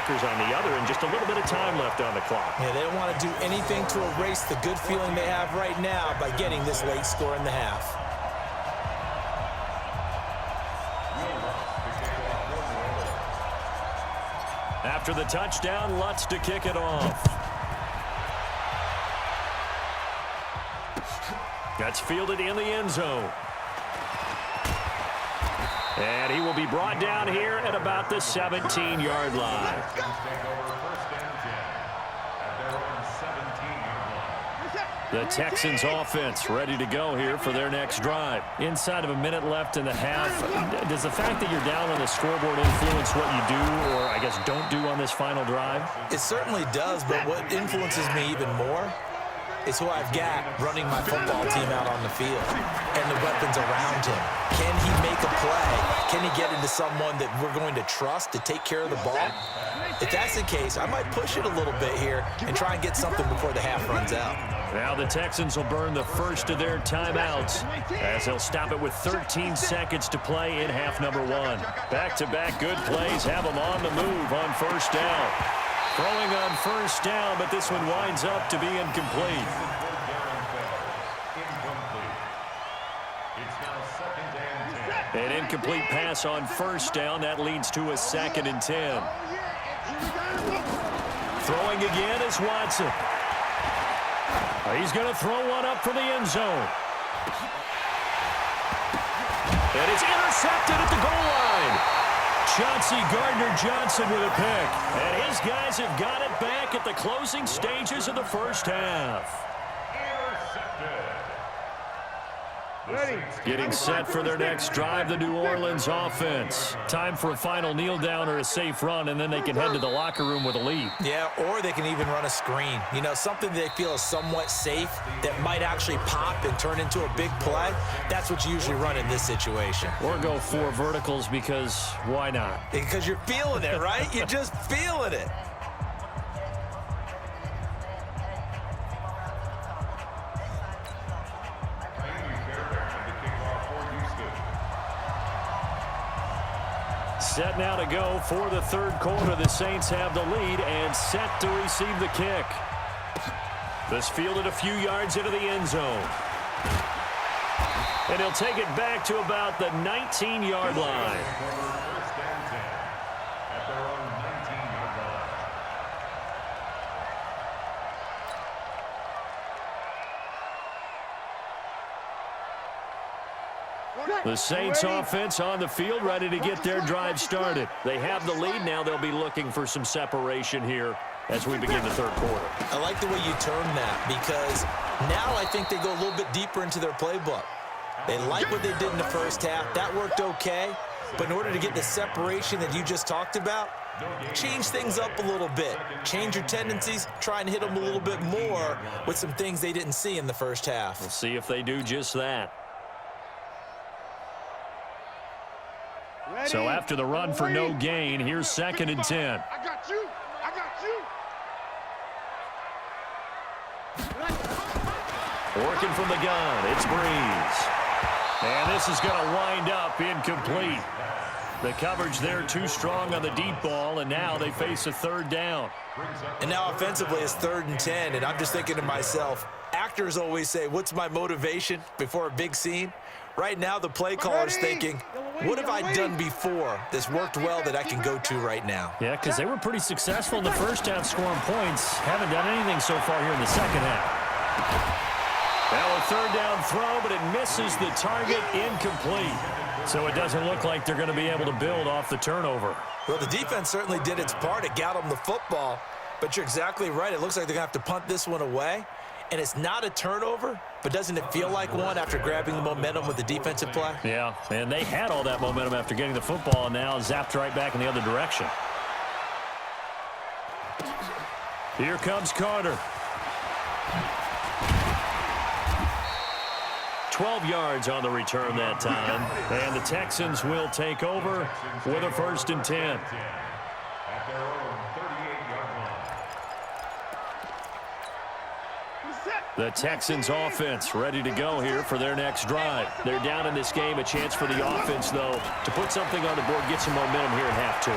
blockers on the other, and just a little bit of time left on the clock. Yeah, they don't want to do anything to erase the good feeling they have right now by getting this late score in the half. After the touchdown, Lutz to kick it off. That's fielded in the end zone. And he will be brought down here at about the 17-yard line. The Texans offense ready to go here for their next drive. Inside of a minute left in the half, does the fact that you're down on the scoreboard influence what you do, or I guess don't do on this final drive? It certainly does, but what influences me even more is who I've got running my football team out on the field and the weapons around him. Can he make a play? Can he get into someone that we're going to trust to take care of the ball? If that's the case, I might push it a little bit here and try and get something before the half runs out. Now the Texans will burn the first of their timeouts as they'll stop it with 13 seconds to play in half number one. Back-to-back good plays have them on the move on first down. Throwing on first down, but this one winds up to be incomplete. An incomplete pass on first down. That leads to a 2nd and 10. Throwing again is Watson. He's going to throw one up for the end zone. And it's intercepted at the goal line. Chauncey Gardner-Johnson with a pick. And his guys have got it back at the closing stages of the first half. Getting set for their next drive, the New Orleans offense. Time for a final kneel down or a safe run, and then they can head to the locker room with a lead. Yeah, or they can even run a screen. You know, something they feel is somewhat safe that might actually pop and turn into a big play. That's what you usually run in this situation. Or go 4 verticals because why not? Because you're feeling it, right? You're just feeling it. Set now to go for the third quarter. The Saints have the lead and set to receive the kick. This fielded a few yards into the end zone. And he'll take it back to about the 19-yard line. The Saints offense on the field ready to get their drive started. They have the lead. Now they'll be looking for some separation here as we begin the third quarter. I like the way you term that because now I think they go a little bit deeper into their playbook. They like what they did in the first half. That worked okay. But in order to get the separation that you just talked about, change things up a little bit. Change your tendencies. Try and hit them a little bit more with some things they didn't see in the first half. We'll see if they do just that. So after the run for no gain, here's 2nd and 10. I got you. I got you. Working from the gun, it's Breeze. And this is going to wind up incomplete. The coverage there too strong on the deep ball, and now they face a third down. And now offensively it's 3rd and 10, and I'm just thinking to myself, actors always say, what's my motivation before a big scene? Right now the play caller's thinking, what have I done before that's worked well that I can go to right now? Yeah, because they were pretty successful in the first half scoring points. Haven't done anything so far here in the second half. Now a third down throw, but it misses the target, incomplete. So it doesn't look like they're going to be able to build off the turnover. Well, the defense certainly did its part. It got them the football, but you're exactly right. It looks like they're going to have to punt this one away. And it's not a turnover, but doesn't it feel like one after grabbing the momentum with the defensive play? Yeah, and they had all that momentum after getting the football, and now zapped right back in the other direction. Here comes Carter. 12 yards on the return that time. And the Texans will take over with a 1st and 10. The Texans offense ready to go here for their next drive. They're down in this game. A chance for the offense, though, to put something on the board, get some momentum here in half two.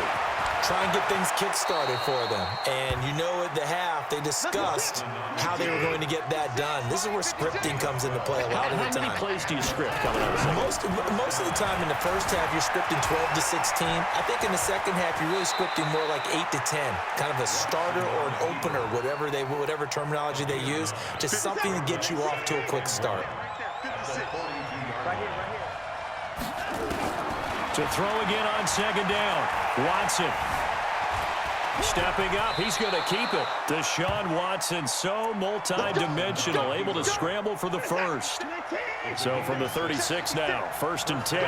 try and get things kick-started for them. And you know at the half, they discussed how they were going to get that done. This is where scripting comes into play a lot of the time. How many plays do you script coming out of the second? Most of the time in the first half, you're scripting 12 to 16. I think in the second half, you're really scripting more like 8 to 10, kind of a starter or an opener, whatever terminology they use, just something to get you off to a quick start. To throw again on second down. Watson stepping up. He's going to keep it. Deshaun Watson, so multi-dimensional, able to scramble for the first. So from the 36 now, 1st and 10.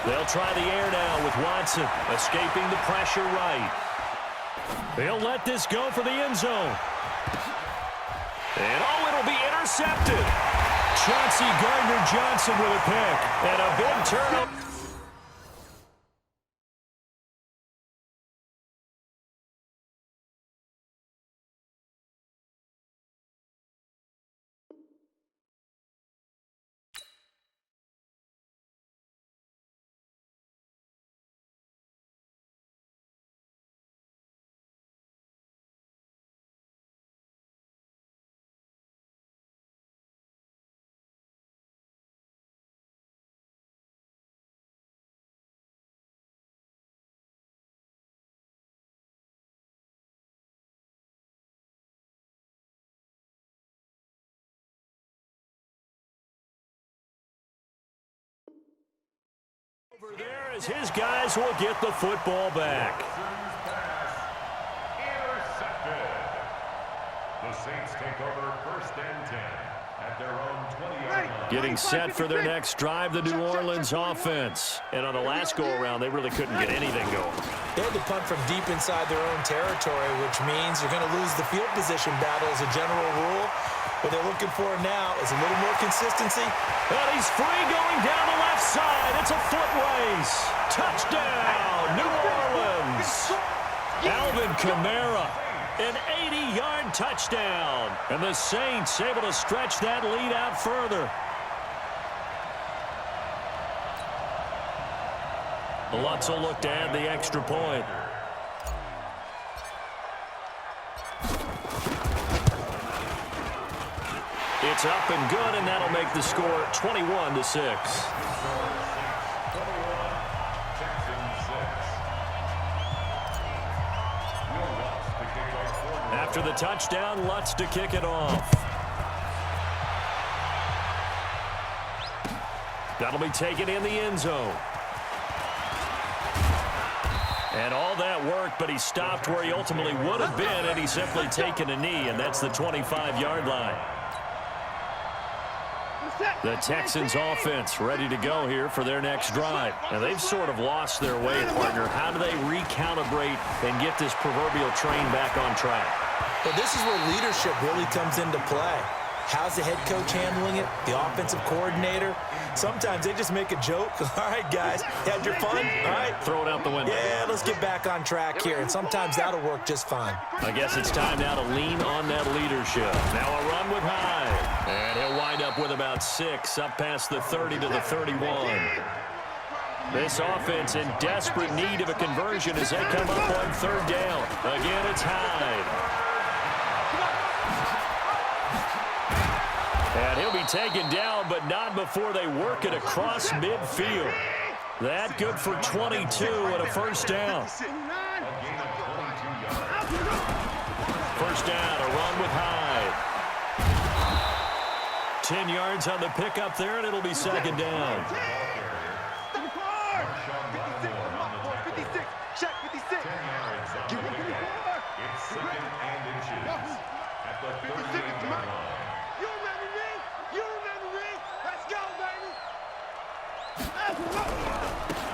They'll try the air now with Watson, escaping the pressure right. They'll let this go for the end zone. And, oh, it'll be intercepted. Chauncey Gardner-Johnson with a pick. And a big turnover. Over there as his guys will get the football back. Intercepted. The Saints take over 1st and 10 at their own 20-yard line. Getting set for their next drive, the New Orleans offense. And on the last go-around, they really couldn't get anything going. They had to punt from deep inside their own territory, which means you're going to lose the field position battle as a general rule. What they're looking for now is a little more consistency. And he's free going down the left side. It's a foot race. Touchdown, New Orleans. Alvin Kamara, an 80-yard touchdown. And the Saints able to stretch that lead out further. Lutz will look to add the extra point. It's up and good, and that'll make the score 21-6. After the touchdown, Lutz to kick it off. That'll be taken in the end zone. And all that work, but he stopped where he ultimately would have been, and he's simply taken a knee, and that's the 25-yard line. The Texans offense ready to go here for their next drive. Now, they've sort of lost their way, partner. How do they recalibrate and get this proverbial train back on track? Well, this is where leadership really comes into play. How's the head coach handling it? The offensive coordinator? Sometimes they just make a joke. All right, guys, had your fun? All right. Throw it out the window. Yeah, let's get back on track here. And sometimes that'll work just fine. I guess it's time now to lean on that leadership. Now a run with Hyde. And he'll wind up with about 6, up past the 30 to the 31. This offense in desperate need of a conversion as they come up on 3rd down. Again, it's Hyde. And he'll be taken down, but not before they work it across midfield. That good for 22 and a 1st down. 1st down, a run with Hyde. 10 yards on the pickup there, and it'll be 2nd down.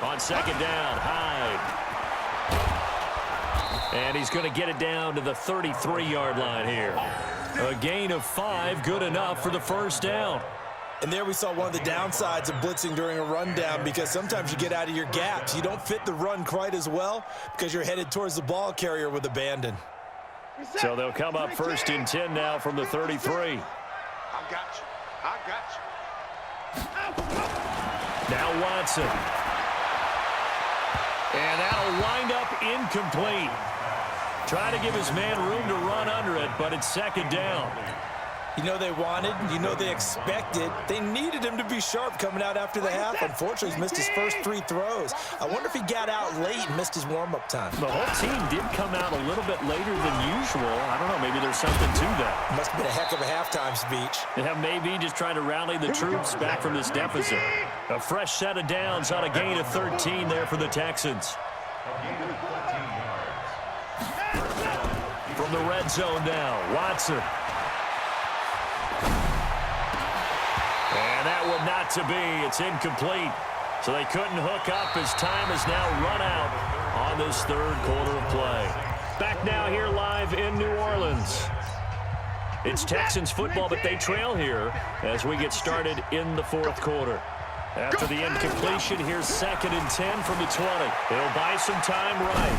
On 2nd down, Hyde. And he's going to get it down to the 33-yard line here. A gain of 5, good enough for the 1st down. And there we saw one of the downsides of blitzing during a rundown, because sometimes you get out of your gaps. You don't fit the run quite as well because you're headed towards the ball carrier with abandon. So they'll come up 1st and 10 now from the 33. I got you. I got you. Now Watson. And that'll wind up incomplete. Trying to give his man room to run under it, but it's second down. You know they wanted, you know they expected. They needed him to be sharp coming out after the half. Unfortunately, he's missed his first 3 throws. I wonder if he got out late and missed his warm-up time. The whole team did come out a little bit later than usual. I don't know, maybe there's something to that. Must have been a heck of a halftime speech. Yeah, maybe just trying to rally the troops back from this deficit. A fresh set of downs on a gain of 13 there for the Texans. From the red zone now, Watson. And that would not to be. It's incomplete. So they couldn't hook up as time has now run out on this third quarter of play. Back now here live in New Orleans. It's Texans football, but they trail here as we get started in the fourth quarter. After the incompletion, here's 2nd and 10 from the 20. He'll buy some time right.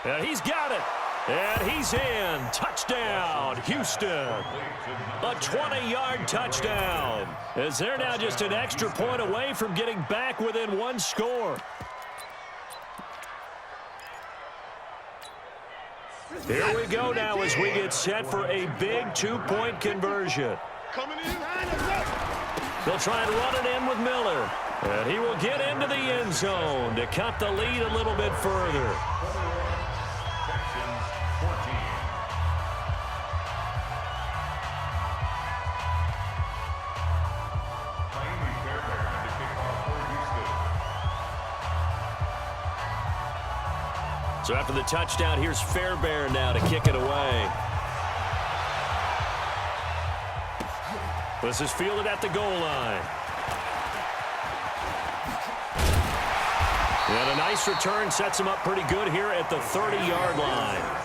And he's got it. And he's in. Touchdown, Houston. A 20-yard touchdown. As they're now just an extra point away from getting back within 1 score. Here we go now as we get set for a big 2-point conversion. They'll try and run it in with Miller. And he will get into the end zone to cut the lead a little bit further. So after the touchdown, here's Fairbairn now to kick it away. This is fielded at the goal line. And a nice return sets him up pretty good here at the 30-yard line.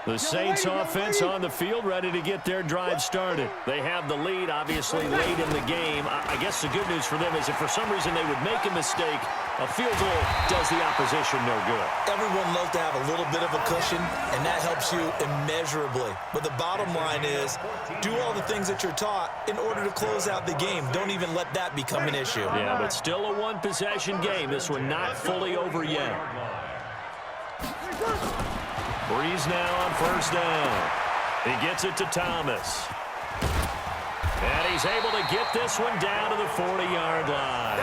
The Saints offense on the field, ready to get their drive started. They have the lead, obviously, late in the game. I guess the good news for them is if for some reason they would make a mistake, a field goal does the opposition no good. Everyone loves to have a little bit of a cushion, and that helps you immeasurably. But the bottom line is, do all the things that you're taught in order to close out the game. Don't even let that become an issue. Yeah, but still a one-possession game. This one not fully over yet. Breeze now on first down. He gets it to Thomas. And he's able to get this one down to the 40-yard line.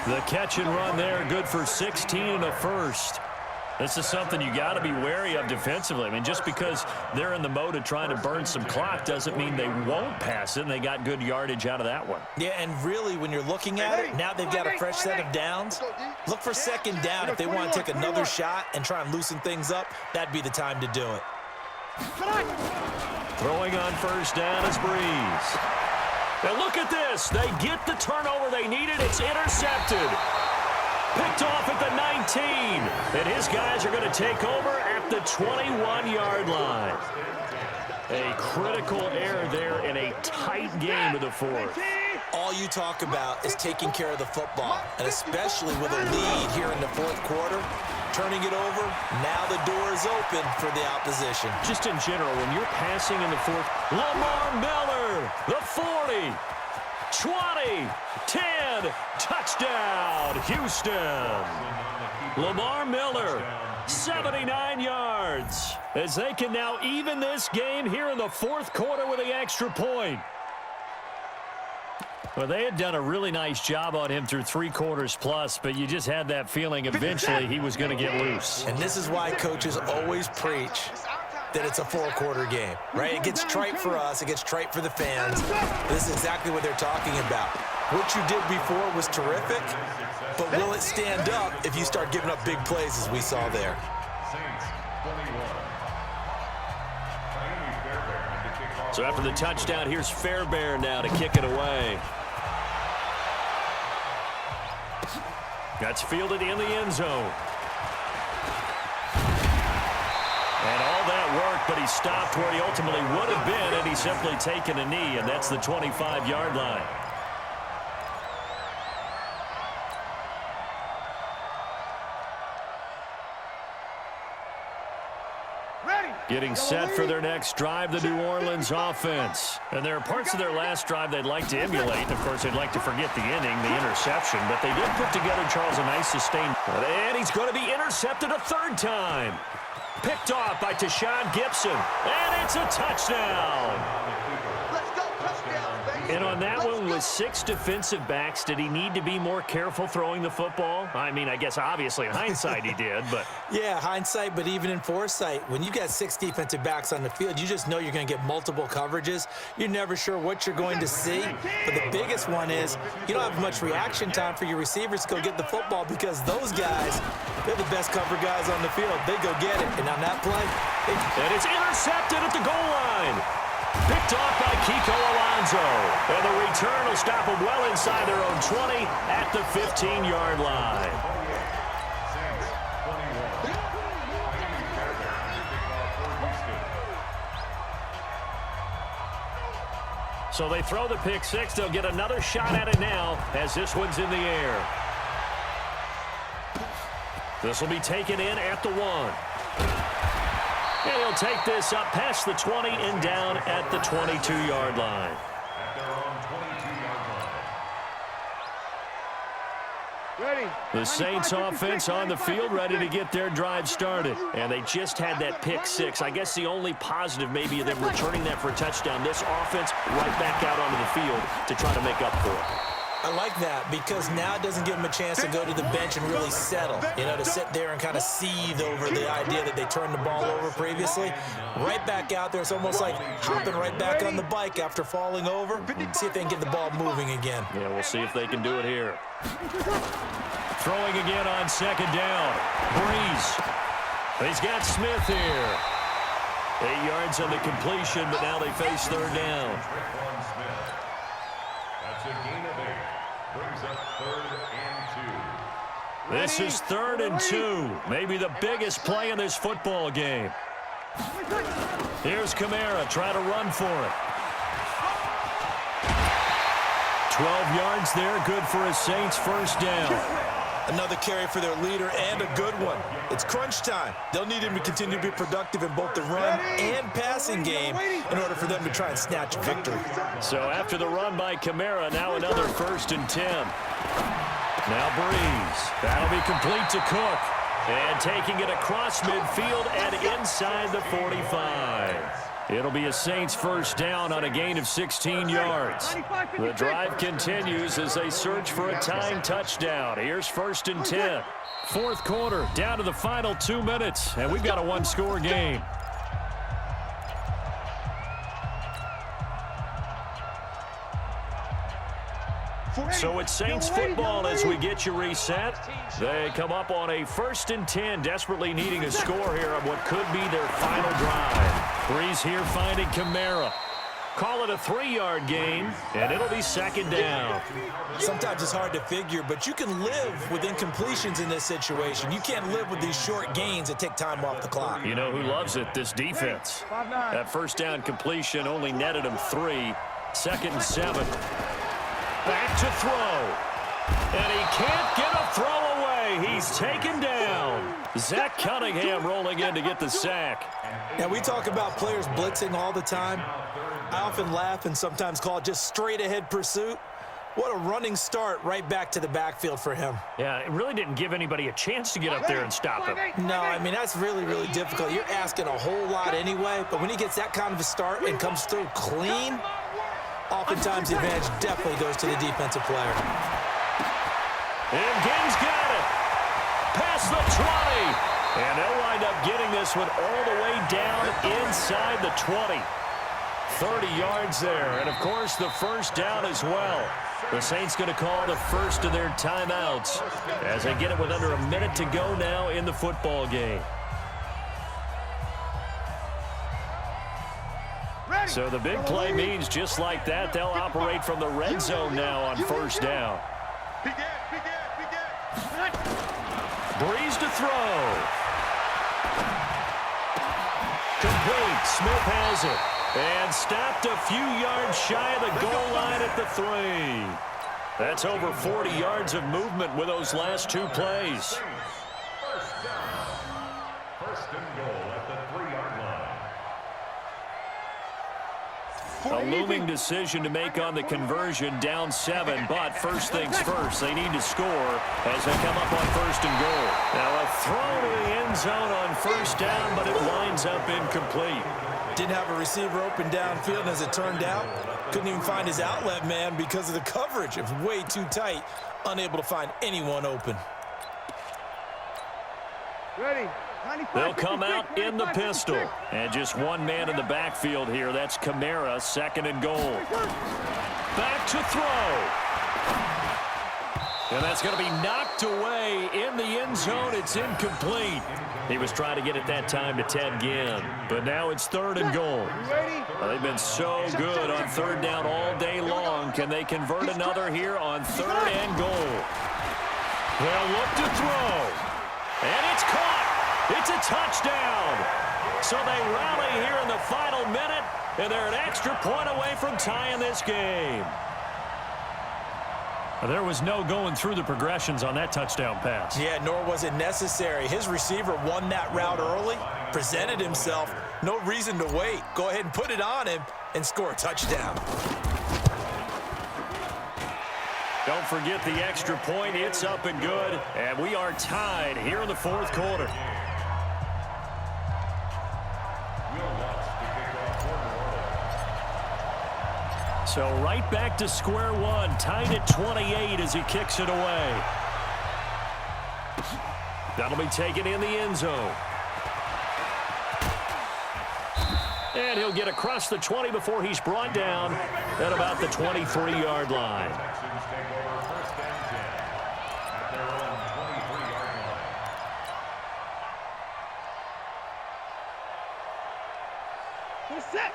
The catch and run there, good for 16 and a first. This is something you got to be wary of defensively. I mean, just because they're in the mode of trying to burn some clock doesn't mean they won't pass it, and they got good yardage out of that one. Yeah, and really, when you're looking at it, now they've got a fresh set of downs. Look for second down. If they want to take another shot and try and loosen things up, that'd be the time to do it. Throwing on first down is Breeze. And look at this. They get the turnover they needed. It's intercepted. Picked off at the 19. And his guys are going to take over at the 21-yard line. A critical error there in a tight game of the fourth. All you talk about is taking care of the football, and especially with a lead here in the fourth quarter, turning it over, now the door is open for the opposition. Just in general, when you're passing in the fourth, Lamar Miller, the 40, 20, 10, touchdown, Houston. Lamar Miller, 79 yards, as they can now even this game here in the fourth quarter with the extra point. Well, they had done a really nice job on him through 3 quarters plus, but you just had that feeling eventually he was going to get loose. And this is why coaches always preach that it's a 4-quarter game, right? It gets trite for us. It gets trite for the fans. This is exactly what they're talking about. What you did before was terrific, but will it stand up if you start giving up big plays as we saw there? So after the touchdown, here's Fairbairn now to kick it away. That's fielded in the end zone. And all that work, but he stopped where he ultimately would have been, and he's simply taken a knee, and that's the 25-yard line. Getting set for their next drive, the New Orleans offense. And there are parts of their last drive they'd like to emulate. Of course, they'd like to forget the inning, the interception. But they did put together, Charles, a nice sustained. And he's going to be intercepted a third time. Picked off by Tashawn Gibson. And it's a touchdown. And on that one, with 6 defensive backs, did he need to be more careful throwing the football? I mean, I guess obviously in hindsight he did, but... Yeah, hindsight, but even in foresight, when you got 6 defensive backs on the field, you just know you're going to get multiple coverages. You're never sure what you're going to see. But the biggest one is you don't have much reaction time for your receivers to go get the football because those guys, they're the best cover guys on the field. They go get it. And on that play... And it's intercepted at the goal line. Picked off by Kiko Alonso. And the return will stop them well inside their own 20 at the 15-yard line. So they throw the pick six. They'll get another shot at it now as this one's in the air. This will be taken in at the 1. And he'll take this up past the 20 and down at the 22-yard line. At their own 22-yard line. Ready. The Saints offense on the field ready to get their drive started. And they just had that pick six. I guess the only positive maybe of them returning that for a touchdown. This offense right back out onto the field to try to make up for it. I like that because now it doesn't give them a chance to go to the bench and really settle, you know, to sit there and kind of seethe over the idea that they turned the ball over previously. Right back out there, it's almost like hopping right back on the bike after falling over. See if they can get the ball moving again. Yeah, we'll see if they can do it here. Throwing again on second down. Breeze. He's got Smith here. 8 yards on the completion, but now they face third down. That's a gain of 8. Brings up 3rd and 2. This is 3rd and 2. Maybe the biggest play in this football game. Here's Kamara trying to run for it. 12 yards there, good for a Saints first down. Another carry for their leader and a good one. It's crunch time. They'll need him to continue to be productive in both the run and passing game in order for them to try and snatch a victory. So after the run by Kamara, now another 1st and 10. Now Breeze. That'll be complete to Cook. And taking it across midfield and inside the 45. It'll be a Saints first down on a gain of 16 yards. The drive continues as they search for a tying touchdown. Here's 1st and 10. 4th quarter, down to the final 2 minutes, and we've got a one-score game. So it's Saints football as we get you reset. They come up on a 1st and 10, desperately needing a score here on what could be their final drive. Breeze here finding Kamara. Call it a 3-yard gain, and it'll be 2nd down. Sometimes it's hard to figure, but you can live with incompletions in this situation. You can't live with these short gains that take time off the clock. You know who loves it? This defense. That first down completion only netted him 3. 2nd and 7. Back to throw. And he can't get a throw away. He's taken down. Zach Cunningham rolling in to get the sack. Now, we talk about players blitzing all the time. I often laugh and sometimes call it just straight-ahead pursuit. What a running start right back to the backfield for him. Yeah, it really didn't give anybody a chance to get up there and stop him. No, I mean, that's really, really difficult. You're asking a whole lot anyway, but when he gets that kind of a start and comes through clean, oftentimes the advantage definitely goes to the defensive player. And Ging's got it. Past the 20. And they'll wind up getting this one all the way down inside the 20. 30 yards there. And, of course, the first down as well. The Saints going to call the first of their timeouts as they get it with under a minute to go now in the football game. So the big play means just like that, they'll operate from the red zone now on first down. Breeze to throw. Complete. Smith has it. And stopped a few yards shy of the goal line at the 3. That's over 40 yards of movement with those last 2 plays. First down. 1st and goal at the 3-yard line. A looming decision to make on the conversion, down 7, but first things first, they need to score as they come up on 1st and goal. Now a throw to the end zone on 1st down, but it winds up incomplete. Didn't have a receiver open downfield, and as it turned out, couldn't even find his outlet man because of the coverage. It was way too tight, unable to find anyone open. Ready. They'll come out in the pistol. And just one man in the backfield here. That's Kamara, 2nd and goal. Back to throw. And that's going to be knocked away in the end zone. It's incomplete. He was trying to get it that time to Ted Ginn. But now it's 3rd and goal. Well, they've been so good on 3rd down all day long. Can they convert another here on 3rd and goal? They'll look to throw. And it's caught. It's a touchdown. So they rally here in the final minute, and they're an extra point away from tying this game. There was no going through the progressions on that touchdown pass. Yeah, nor was it necessary. His receiver won that route early, presented himself. No reason to wait. Go ahead and put it on him and score a touchdown. Don't forget the extra point. It's up and good. And we are tied here in the 4th quarter. So right back to square one. Tied at 28 as he kicks it away. That'll be taken in the end zone. And he'll get across the 20 before he's brought down at about the 23-yard line.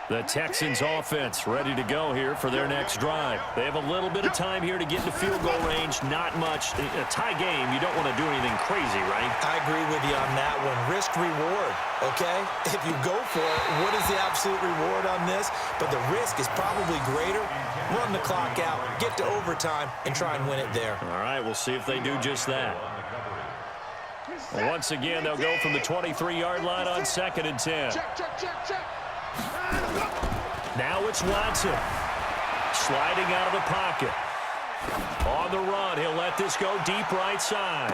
The Texans offense ready to go here for their next drive. They have a little bit of time here to get into field goal range. Not much. A tie game, you don't want to do anything crazy, right? I agree with you on that one. Risk reward, okay? If you go for it, what is the absolute reward on this? But the risk is probably greater. Run the clock out, get to overtime, and try and win it there. All right, we'll see if they do just that. Once again, they'll go from the 23-yard line on 2nd and 10. Now it's Watson. Sliding out of the pocket. On the run, he'll let this go deep right side.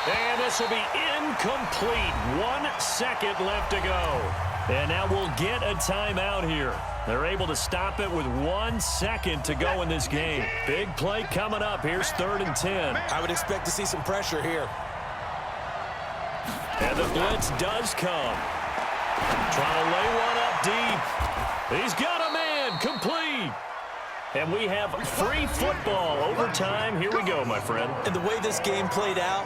And this will be incomplete. 1 second left to go. And now we'll get a timeout here. They're able to stop it with 1 second to go in this game. Big play coming up. Here's 3rd and 10. I would expect to see some pressure here. And the blitz does come. Trying to lay one up deep. He's got a man. Complete. And we have free football. Overtime. Here we go, my friend. And the way this game played out,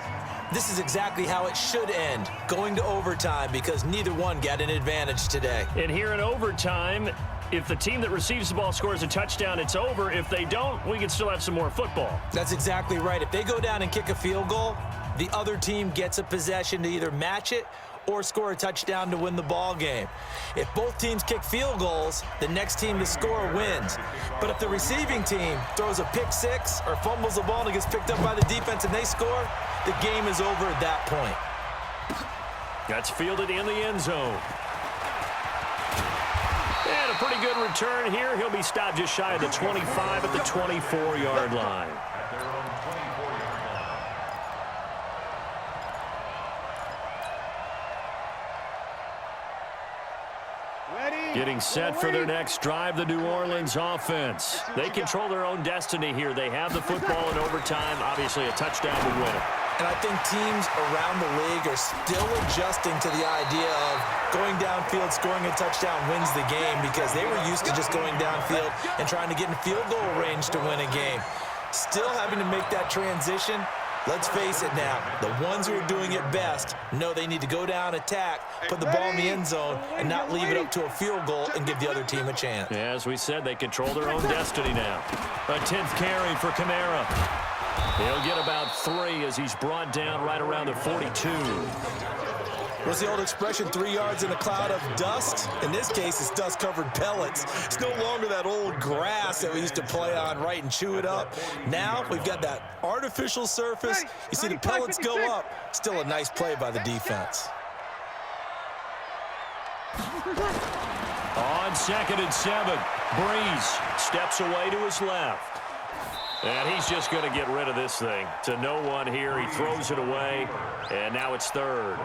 this is exactly how it should end. Going to overtime because neither one got an advantage today. And here in overtime, if the team that receives the ball scores a touchdown, it's over. If they don't, we can still have some more football. That's exactly right. If they go down and kick a field goal, the other team gets a possession to either match it or score a touchdown to win the ball game. If both teams kick field goals, the next team to score wins. But if the receiving team throws a pick six or fumbles the ball and it gets picked up by the defense and they score, the game is over at that point. That's fielded in the end zone. And a pretty good return here. He'll be stopped just shy of the 25 at the 24-yard line. Getting set for their next drive, the New Orleans offense. They control their own destiny here. They have the football in overtime. Obviously, a touchdown to win it. And I think teams around the league are still adjusting to the idea of going downfield, scoring a touchdown wins the game because they were used to just going downfield and trying to get in field goal range to win a game. Still having to make that transition. Let's face it now, the ones who are doing it best know they need to go down, attack, put the ball in the end zone, and not leave it up to a field goal and give the other team a chance. Yeah, as we said, they control their own destiny now. A 10th carry for Kamara. He'll get about 3 as he's brought down right around the 42. What's the old expression, 3 yards in a cloud of dust? In this case, it's dust-covered pellets. It's no longer that old grass that we used to play on, right, and chew it up. Now we've got that artificial surface. You see the pellets go up. Still a nice play by the defense. On 2nd and 7, Breeze steps away to his left. And he's just going to get rid of this thing. To no one here. He throws it away, and now it's 3rd.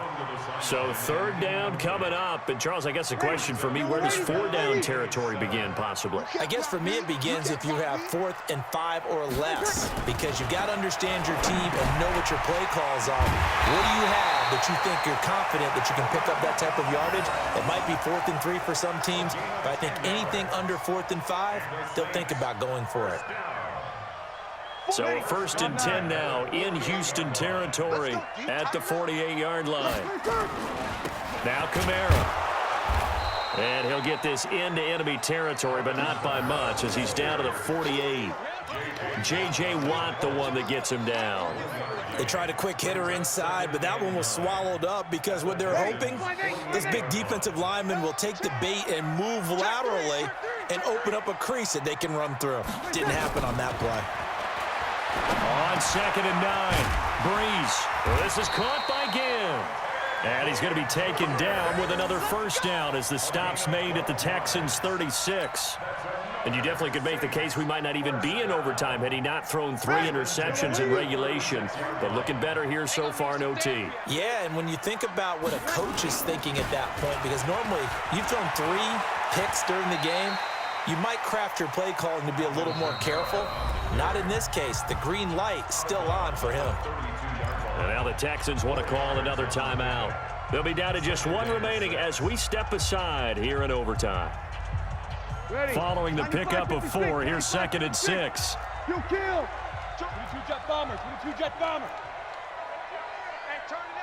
So 3rd down coming up. And, Charles, I guess the question for me, where does 4th down territory begin possibly? I guess for me it begins if you have 4th and 5 or less, because you've got to understand your team and know what your play calls are. What do you have that you think you're confident that you can pick up that type of yardage? It might be 4th and 3 for some teams, but I think anything under 4th and 5, they'll think about going for it. So 1st and 10 now in Houston territory at the 48-yard line. Now Kamara. And he'll get this into enemy territory, but not by much as he's down to the 48. J.J. Watt, the one that gets him down. They tried a quick hitter inside, but that one was swallowed up because what they're hoping, this big defensive lineman will take the bait and move laterally and open up a crease that they can run through. Didn't happen on that play. On 2nd and 9, Breeze. This is caught by Ginn. And he's going to be taken down with another 1st down as the stop's made at the Texans' 36. And you definitely could make the case we might not even be in overtime had he not thrown 3 interceptions in regulation. But looking better here so far in OT. Yeah, and when you think about what a coach is thinking at that point, because normally you've thrown 3 picks during the game, you might craft your play calling to be a little more careful. Not in this case. The green light still on for him. And now the Texans want to call another timeout. They'll be down to just 1 remaining as we step aside here in overtime. Following the pickup of 4, here's 2nd and 6. You kill. 22 jet bombers. 22 jet bombers. Hey, turn it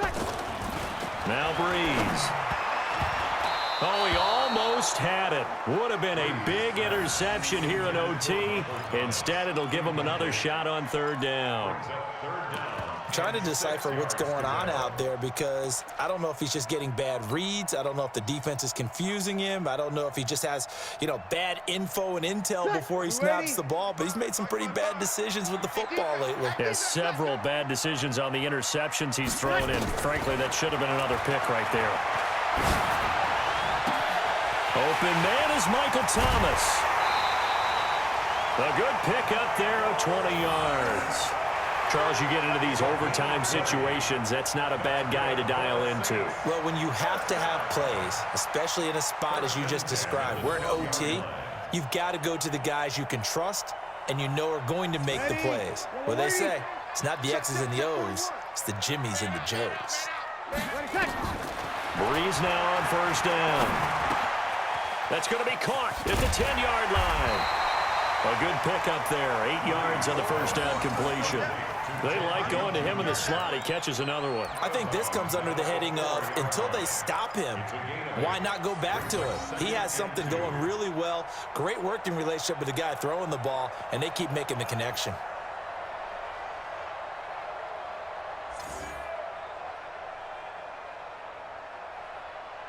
up. Now Breeze. Oh, he almost had it. Would have been a big interception here in OT. Instead, it'll give him another shot on 3rd down. Trying to decipher what's going on out there because I don't know if he's just getting bad reads. I don't know if the defense is confusing him. I don't know if he just has, bad info and intel before he snaps the ball. But he's made some pretty bad decisions with the football lately. Yeah, several bad decisions on the interceptions he's thrown in. Frankly, that should have been another pick right there. Open man is Michael Thomas. A good pick up there of 20 yards. Charles, you get into these overtime situations, that's not a bad guy to dial into. Well, when you have to have plays, especially in a spot as you just described, we're in OT, you've got to go to the guys you can trust and you know are going to make the plays. Well, they say it's not the X's and the O's, it's the Jimmies and the Joes. Breeze now on 1st down. That's going to be caught at the 10-yard line. A good pickup there, 8 yards on the 1st down completion. They like going to him in the slot. He catches another one. I think this comes under the heading of until they stop him, why not go back to him? He has something going really well, great working relationship with the guy throwing the ball, and they keep making the connection.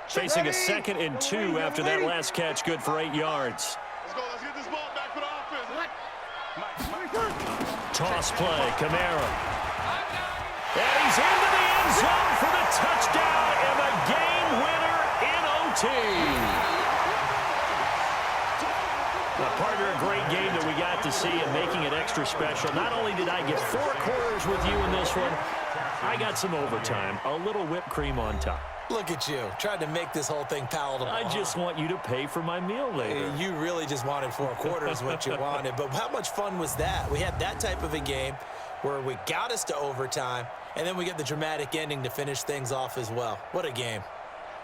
Facing a 2nd and 2 after that last catch, good for 8 yards. Let's go. Let's get this ball back for the offense. Toss play, Kamara. And he's into the end zone for the touchdown and the game winner in OT. Partner, a great game that we got to see and making it extra special. Not only did I get 4 quarters with you in this one, I got some overtime, a little whipped cream on top. Look at you, trying to make this whole thing palatable. I just want you to pay for my meal later. You really just wanted 4 quarters what you wanted. But how much fun was that? We had that type of a game where we got us to overtime, and then we get the dramatic ending to finish things off as well. What a game.